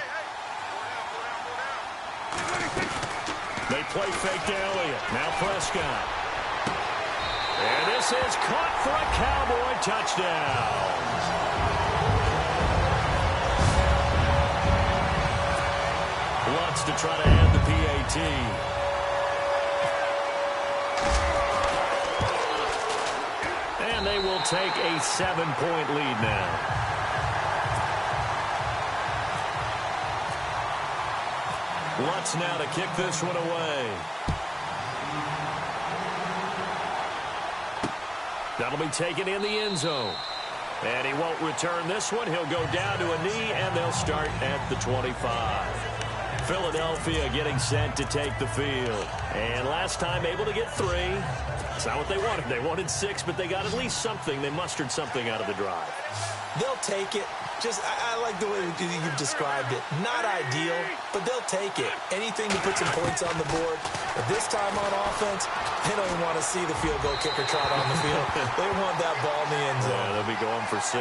They play fake to Elliott. Now Prescott. And this is caught for a Cowboy touchdown. Lutz to try to add the PAT. And they will take a 7-point lead now. Lutz now to kick this one away. That'll be taken in the end zone. And he won't return this one. He'll go down to a knee, and they'll start at the 25. Philadelphia getting set to take the field. And last time able to get 3. It's not what they wanted. They wanted 6, but they got at least something. They mustered something out of the drive. They'll take it. I like the way you've described it. Not ideal, but they'll take it. Anything to put some points on the board. But this time on offense, they don't even want to see the field goal kicker trot on the field. They want that ball in the end zone. Yeah, they'll be going for 6.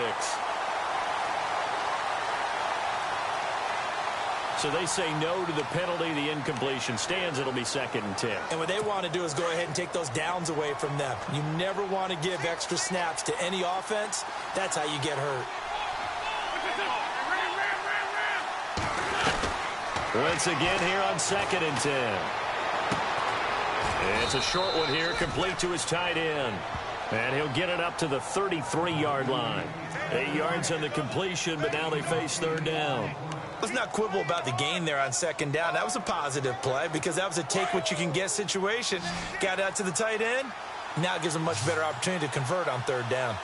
So they say no to the penalty. The incompletion stands. It'll be 2nd and 10. And what they want to do is go ahead and take those downs away from them. You never want to give extra snaps to any offense. That's how you get hurt. Once again here on 2nd and 10. It's a short one here, complete to his tight end. And he'll get it up to the 33-yard line. 8 yards on the completion, but now they face third down. Let's not quibble about the gain there on 2nd down. That was a positive play because that was a take-what-you-can-get situation. Got out to the tight end, Now it gives them a much better opportunity to convert on third down.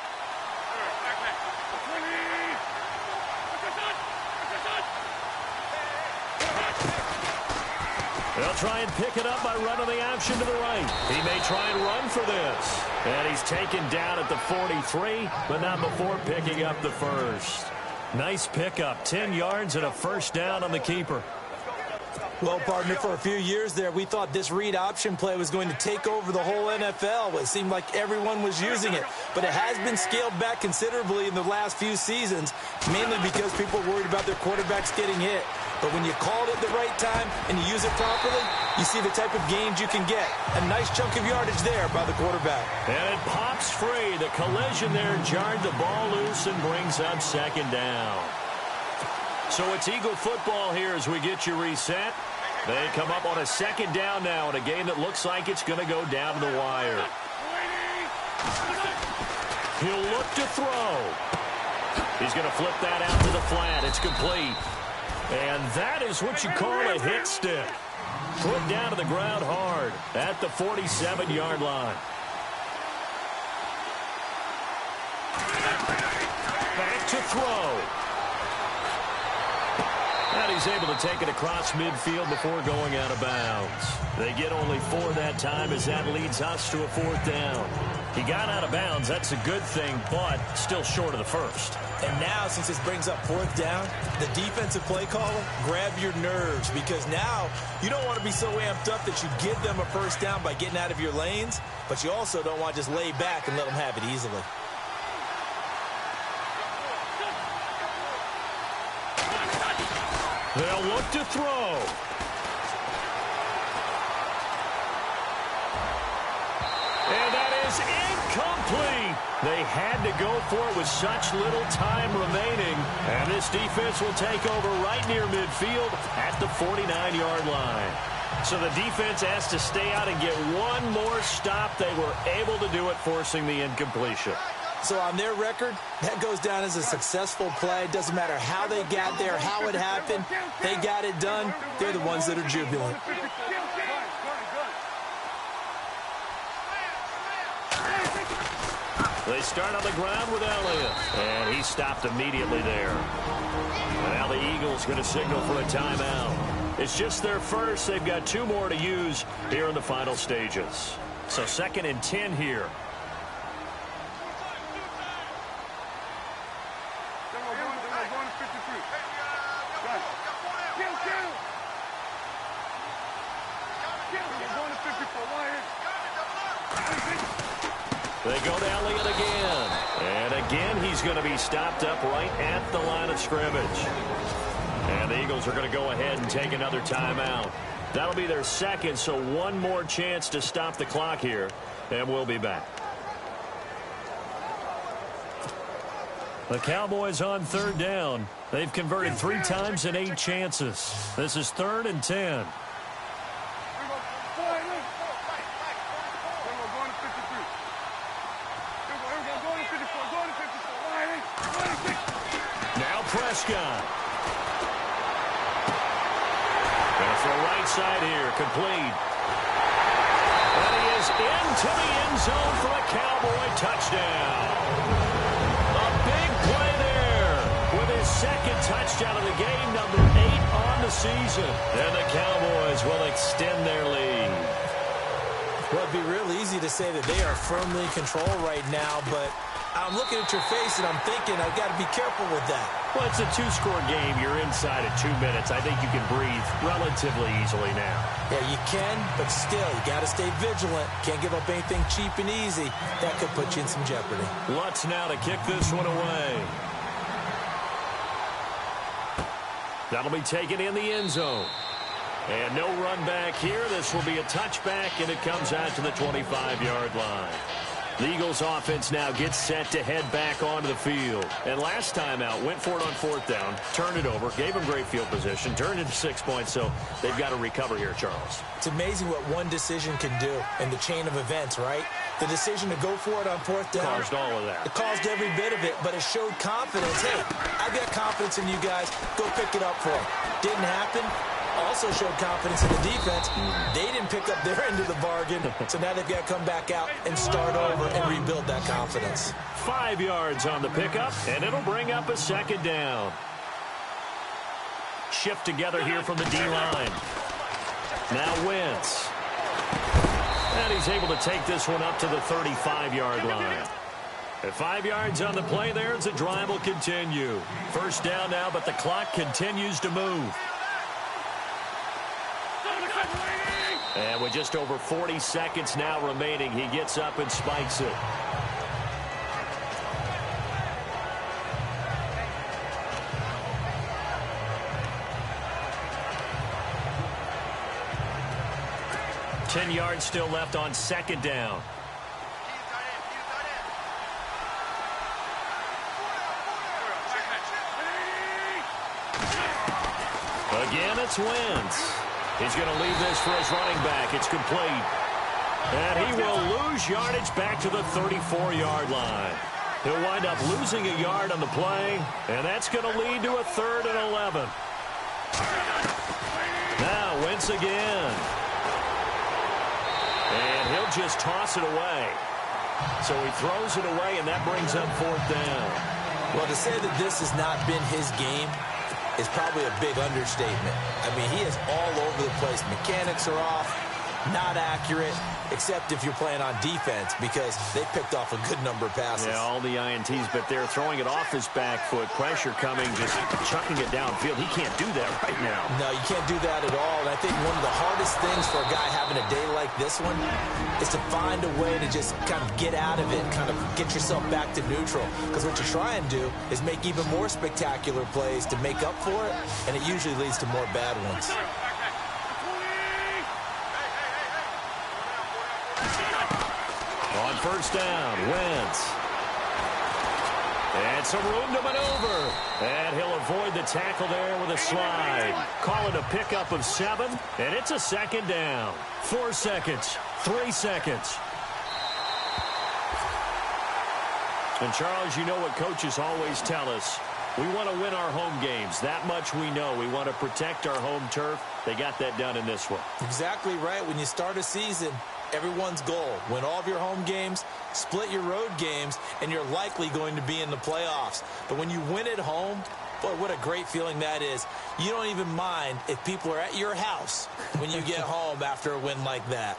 They'll try and pick it up by running the option to the right. He may try and run for this. And he's taken down at the 43, but not before picking up the first. Nice pickup, 10 yards and a first down on the keeper. Well, partner, for a few years there, we thought this read option play was going to take over the whole NFL. It seemed like everyone was using it. But it has been scaled back considerably in the last few seasons, mainly because people are worried about their quarterbacks getting hit. But when you call it at the right time and you use it properly, you see the type of gains you can get. A nice chunk of yardage there by the quarterback. And it pops free. The collision there jarred the ball loose and brings up second down. So it's Eagle football here as we get you reset. They come up on a second down now in a game that looks like it's going to go down to the wire. He'll look to throw. He's going to flip that out to the flat. It's complete. And that is what you call a hit stick. Put down to the ground hard at the 47-yard line. Back to throw. And he's able to take it across midfield before going out of bounds. They get only 4 that time as that leads us to a 4th down. He got out of bounds. That's a good thing, but still short of the first. And now, since this brings up 4th down, the defensive play caller, grab your nerves, because now you don't want to be so amped up that you give them a first down by getting out of your lanes, but you also don't want to just lay back and let them have it easily. They'll look to throw. And that is incomplete. They had to go for it with such little time remaining. And this defense will take over right near midfield at the 49-yard line. So the defense has to stay out and get one more stop. They were able to do it, forcing the incompletion. So on their record, that goes down as a successful play. It doesn't matter how they got there, how it happened. They got it done. They're the ones that are jubilant. They start on the ground with Elliott. And he stopped immediately there. And now the Eagles going to signal for a timeout. It's just their first. They've got 2 more to use here in the final stages. So 2nd and 10 here. They go to Elliott again. And again, he's going to be stopped up right at the line of scrimmage. And the Eagles are going to go ahead and take another timeout. That'll be their 2nd, so 1 more chance to stop the clock here. And we'll be back. The Cowboys on 3rd down. They've converted 3 times in 8 chances. This is 3rd and 10. Prescott. Going to throw right side here, complete. And he is into the end zone for a Cowboy touchdown. A big play there with his 2nd touchdown of the game, number 8 on the season. And the Cowboys will extend their lead. Well, it'd be real easy to say that they are firmly in control right now, but I'm looking at your face and I'm thinking I've got to be careful with that. Well, it's a 2-score game. You're inside at 2 minutes. I think you can breathe relatively easily now. Yeah, you can, but still, you got to stay vigilant. Can't give up anything cheap and easy. That could put you in some jeopardy. Lutz now to kick this one away. That'll be taken in the end zone. And no run back here. This will be a touchback, and it comes out to the 25-yard line. The Eagles offense now gets set to head back onto the field. And last time out, went for it on 4th down, turned it over, gave them great field position, turned into 6 points, so they've got to recover here, Charles. It's amazing what one decision can do in the chain of events, right? The decision to go for it on 4th down. Caused all of that. It caused every bit of it, but it showed confidence. Hey, I've got confidence in you guys. Go pick it up for it. Didn't happen. also showed confidence in the defense. They didn't pick up their end of the bargain, so now they've got to come back out and start over and rebuild that confidence. 5 yards on the pickup, and it'll bring up a second down. Shift together here from the D-line. Now Wentz. And he's able to take this one up to the 35-yard line. At 5 yards on the play there, as the drive will continue. First down now, but the clock continues to move. And with just over 40 seconds now remaining, he gets up and spikes it. Ten yards still left on second down. Again, it's Wentz. He's going to leave this for his running back. It's complete. And he will lose yardage back to the 34-yard line. He'll wind up losing a yard on the play, and that's going to lead to a 3rd and 11. Now Wentz again. And he'll just toss it away. So he throws it away, and that brings up 4th down. Well, to say that this has not been his game is probably a big understatement. I mean, he is all over the place. Mechanics are off, not accurate, except if you're playing on defense, because they picked off a good number of passes. Yeah, all the INTs, but they're throwing it off his back foot. Pressure coming, just chucking it downfield. He can't do that right now. No, you can't do that at all. And I think one of the hardest things for a guy having a day like this one is to find a way to just kind of get out of it, kind of get yourself back to neutral. Because what you try and do is make even more spectacular plays to make up for it, and it usually leads to more bad ones. On first down, Wentz. And some room to maneuver. And he'll avoid the tackle there with a slide. Call it a pickup of 7, and it's a second down. 4 seconds, 3 seconds. And Charles, you know what coaches always tell us. We want to win our home games. That much we know. We want to protect our home turf. They got that done in this one. Exactly right. When you start a season, everyone's goal: win all of your home games, split your road games, and you're likely going to be in the playoffs. But when you win at home, boy, what a great feeling that is. You don't even mind if people are at your house when you get home after a win like that.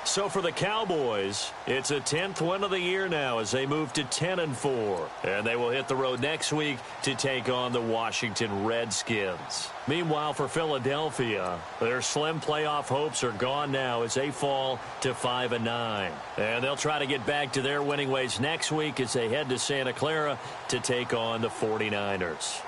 So for the Cowboys, it's a 10th win of the year now as they move to 10-4. And they will hit the road next week to take on the Washington Redskins. Meanwhile, for Philadelphia, their slim playoff hopes are gone now as they fall to 5-9. And they'll try to get back to their winning ways next week as they head to Santa Clara to take on the 49ers.